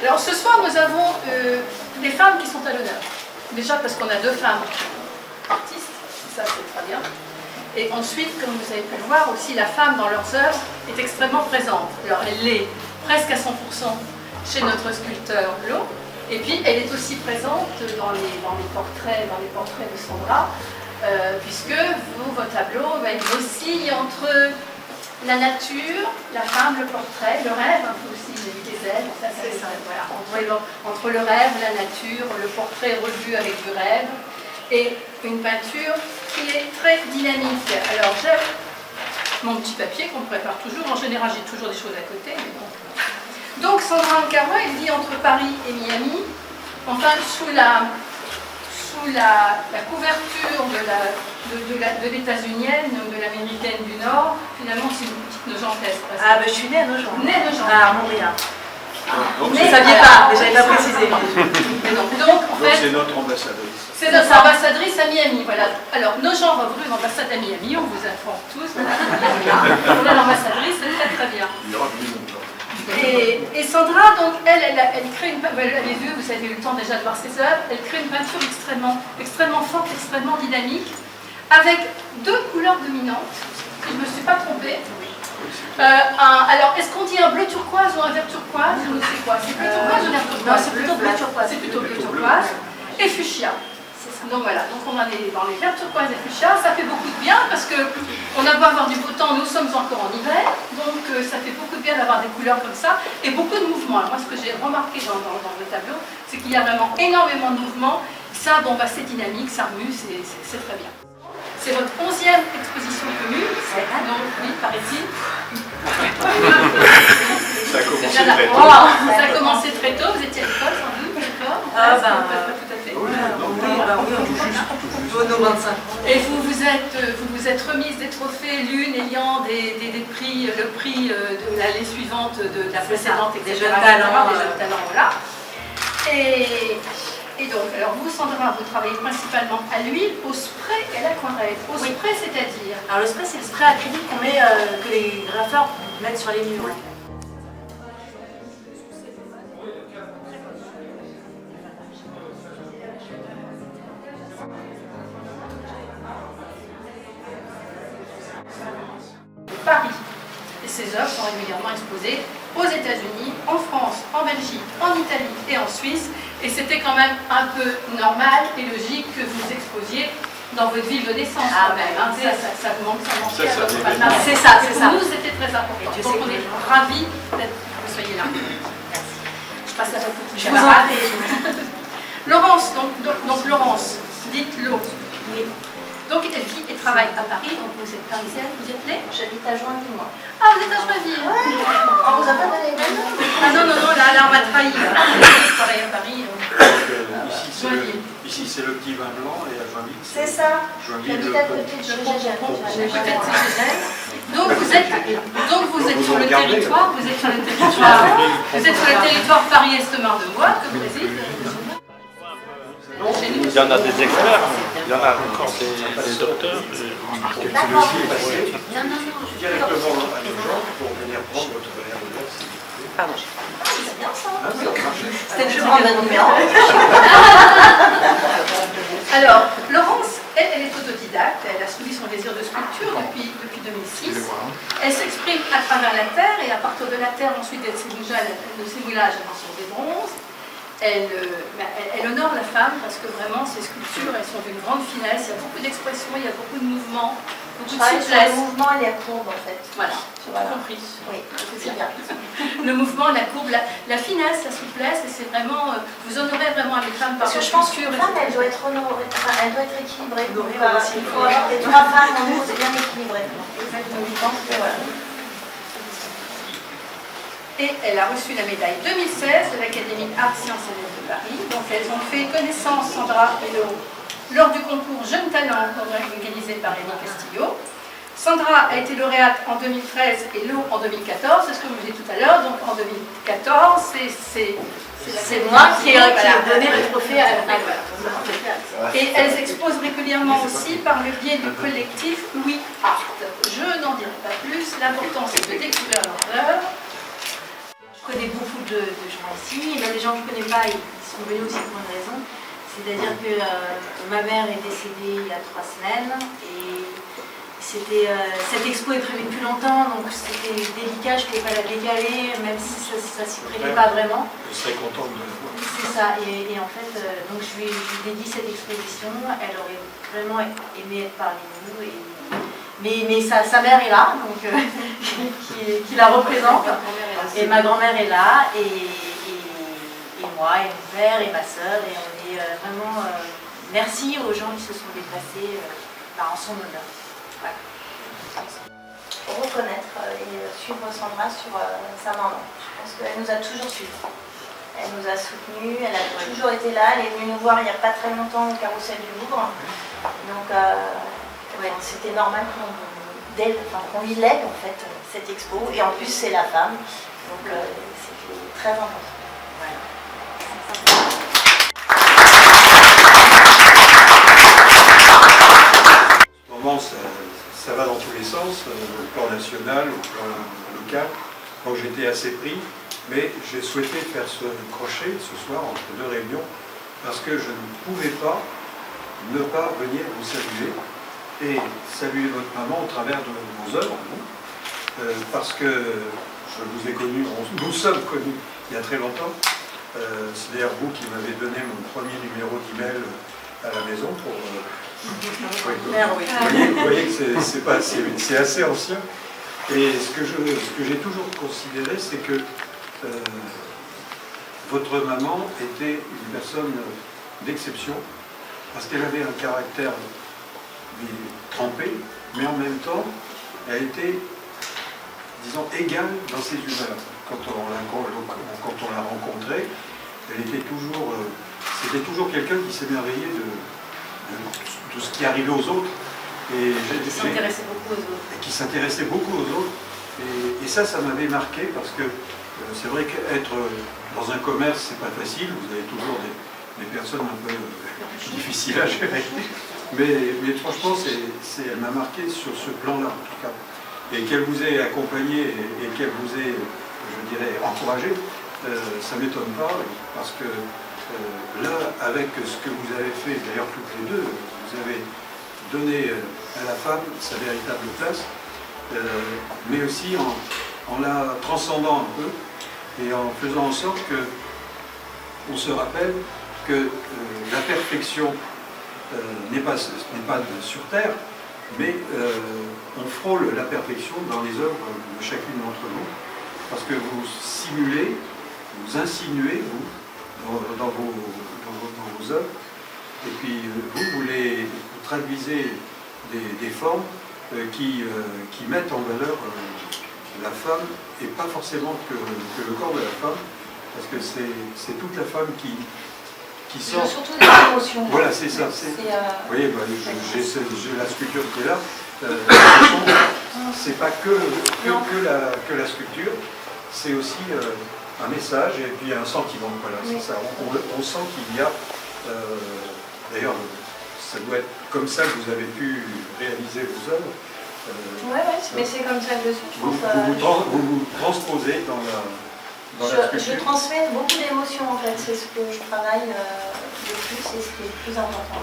Alors ce soir, nous avons des femmes qui sont à l'honneur. Déjà parce qu'on a 2 femmes artistes, ça c'est très bien. Et ensuite, comme vous avez pu le voir, aussi la femme dans leurs œuvres est extrêmement présente. Alors elle l'est presque à 100% chez notre sculpteur Lo. Et puis elle est aussi présente dans les portraits de Sandra, puisque vos tableaux, ils oscillent entre la nature, la femme, le portrait, le rêve, un peu aussi, les ailes, voilà, entre le rêve, la nature, le portrait revu avec du rêve, et une peinture qui est très dynamique. Alors j'ai mon petit papier qu'on prépare toujours, en général j'ai toujours des choses à côté, mais bon. Donc Sandra Ankara, elle vit entre Paris et Miami, enfin sous la couverture de l'états-unienne ou de l'américaine du Nord. Finalement c'est une petite nogentaise. Ah ben je suis née à Nogent. Née à Nogent. Ah, à Montréal. Donc, je ne saviez pas, mais je n'avais pas précisé. Donc en fait, c'est notre ambassadrice. C'est notre ambassadrice à Miami, voilà. Alors, Nogent-Revreux, l'ambassade à Miami, on vous informe tous. On a l'ambassadrice, c'est très très bien. Il y aura plus longtemps. Et Sandra, donc, elle crée une peinture, vous l'avez vu, vous avez eu le temps déjà de voir ses œuvres, elle crée une peinture extrêmement forte, extrêmement dynamique, avec 2 couleurs dominantes, si je ne me suis pas trompée. Alors, est-ce qu'on dit un bleu turquoise ou un vert turquoise? C'est quoi? C'est bleu turquoise ou vert turquoise? Non, c'est plutôt bleu turquoise. C'est plutôt bleu turquoise. Et fuchsia. Donc voilà, donc on a dans les verts turquoise et fuchsia, ça fait beaucoup de bien parce que on a beau avoir du beau temps, nous sommes encore en hiver, donc ça fait beaucoup de bien d'avoir des couleurs comme ça et beaucoup de mouvements. Alors moi ce que j'ai remarqué dans le tableau, c'est qu'il y a vraiment énormément de mouvements. Ça, bon bah c'est dynamique, ça remue, c'est très bien. C'est votre 11e exposition commune, donc oui, paraît-il. Ça a commencé très tôt. Ça a commencé très tôt, vous étiez à l'école sans doute, d'accord? Ah ben, pas tout à fait. Oui, nos 25. Et vous vous êtes remise des trophées, l'une ayant le prix de l'année suivante de la précédente, des jeunes talents, voilà. Et donc, alors vous, Sandra, vous travaillez principalement à l'huile, au spray et à l'aquarelle. Au spray, c'est-à-dire? Alors le spray, c'est le spray acrylique qu'on met, que les graffeurs mettent sur les murs. Paris. Et ces œuvres sont régulièrement exposées aux États-Unis, en France, en Belgique, en Italie et en Suisse. Et c'était quand même un peu normal et logique que vous exposiez dans votre ville de naissance quand même. Hein. Ça vous manquait à votre palmarès. C'est ça. Pour nous, c'était très important. Donc on est ravis que vous soyez là. Merci. Je passe la petite camarade. Laurence, donc Laurence, dites-le. Oui. Donc elle vit et travaille à Paris, donc vous êtes parisienne, vous êtes née? J'habite à Joinville, moi. Ah, vous êtes à Joinville? On vous a pas donné les mêmes? Ah non, là on m'a trahi. Je travaille à Paris. Ici c'est le petit vin blanc et à Joinville. C'est ça. Joinville, J'habite à côté de chez Gégène. Peut-être c'est chez elle. Donc vous êtes sur le territoire, vous êtes sur le territoire Paris-Est-Marne-de-Bois que préside. Il y en a des experts, il y en a encore des docteurs. D'accord. Non. directement à l'urgence pour venir prendre votre verre de glace. Pardon. C'est bien ça. C'était le jeu prendre un numéro. Alors, Laurence, elle est autodidacte, elle a suivi son désir de sculpture depuis 2006. Elle s'exprime à travers la terre et à partir de la terre, ensuite, elle s'émoulage sur des bronzes. Elle honore la femme parce que vraiment ces sculptures elles sont d'une grande finesse, il y a beaucoup d'expressions, il y a beaucoup de mouvements, beaucoup de souplesse. Le mouvement et la courbe en fait. Voilà, j'ai tout compris. Oui, c'est bien. Le mouvement, la courbe, la finesse, la souplesse, et c'est vraiment, vous honorez vraiment les femmes par Parce que vos je pense sculptures. qu'une femme elle doit être honorée, elle doit être équilibrée. Honorée Il aussi. faut avoir les 3 femmes en haut, c'est bien équilibré. Exactement. Je pense que voilà. Et elle a reçu la médaille 2016 de l'Académie Arts, Sciences et Lettres de Paris. Donc elles ont fait connaissance, Sandra et Lo, lors du concours Jeunes Talents organisé par Élie Castillo. Sandra a été lauréate en 2013 et Lo en 2014, c'est ce que je vous disais tout à l'heure. Donc en 2014, c'est moi qui ai donné le trophée à la Et elles exposent régulièrement aussi par le biais du collectif Louis Art. Je n'en dirai pas plus, l'important c'est de découvrir leurs œuvres. Je connais beaucoup de gens ici, et même les gens que je ne connais pas, ils sont venus aussi pour une raison. C'est-à-dire que ma mère est décédée il y a 3 semaines, et cette expo est prévue depuis longtemps, donc c'était délicat, je ne pouvais pas la décaler, même si ça s'y prêtait pas vraiment. Je serais contente de le voir. C'est ça, et en fait, donc je lui dédie cette exposition, elle aurait vraiment aimé être parmi nous, mais sa mère est là, donc, qui la représente, et ma grand-mère est là, et moi, et mon père, et ma sœur, et on est vraiment... merci aux gens qui se sont déplacés en son honneur. Voilà. Pour reconnaître et suivre Sandra sur sa maman. Je pense qu'elle nous a toujours suivis. Elle nous a soutenus, elle a toujours été là. Elle est venue nous voir il n'y a pas très longtemps au Carrousel du Louvre. Donc ouais, c'était normal qu'on lui lègue en fait cette expo. Et en plus c'est la femme. Donc c'était très important. Voilà. Ça va dans tous les sens, au plan national, au plan local. Donc j'étais assez pris, mais j'ai souhaité faire ce crochet ce soir entre 2 réunions parce que je ne pouvais pas ne pas venir vous saluer et saluer votre maman au travers de vos œuvres, parce que je vous ai connu, nous sommes connus il y a très longtemps. C'est d'ailleurs vous qui m'avez donné mon premier numéro d'email à la maison pour... Vous voyez que c'est assez ancien. Et ce que j'ai toujours considéré, c'est que votre maman était une personne d'exception, parce qu'elle avait un caractère trempé, mais en même temps, elle était, disons, égale dans ses humeurs. Quand on l'a rencontrée, c'était toujours quelqu'un qui s'émerveillait de ce qui arrivait aux autres. Et qui s'intéressait beaucoup aux autres. Qui s'intéressait beaucoup aux autres. Et ça m'avait marqué parce que c'est vrai qu'être dans un commerce, c'est pas facile. Vous avez toujours des personnes un peu difficiles à gérer. Mais franchement, elle m'a marqué sur ce plan-là, en tout cas. Et qu'elle vous ait accompagné et qu'elle vous ait, je dirais, encouragé, ça ne m'étonne pas, parce que là, avec ce que vous avez fait, d'ailleurs toutes les deux, vous avez donné à la femme sa véritable place, mais aussi en la transcendant un peu et en faisant en sorte qu'on se rappelle que la perfection n'est pas sur terre, mais on frôle la perfection dans les œuvres de chacune d'entre nous, parce que vous simulez, vous insinuez, dans vos œuvres, et puis vous traduisez des formes qui mettent en valeur la femme, et pas forcément que le corps de la femme, parce que c'est toute la femme qui sort. Surtout des émotions. Voilà, c'est ça. Vous voyez, j'ai la sculpture qui est là. C'est pas que la sculpture, c'est aussi un message et puis un sentiment. Voilà, oui. C'est ça. On sent qu'il y a. D'ailleurs, ça doit être comme ça que vous avez pu réaliser vos œuvres. Oui, mais c'est comme ça que je suis. Vous vous transposez dans la sculpture. Je transmets beaucoup d'émotions en fait. C'est ce que je travaille le plus et ce qui est le plus important.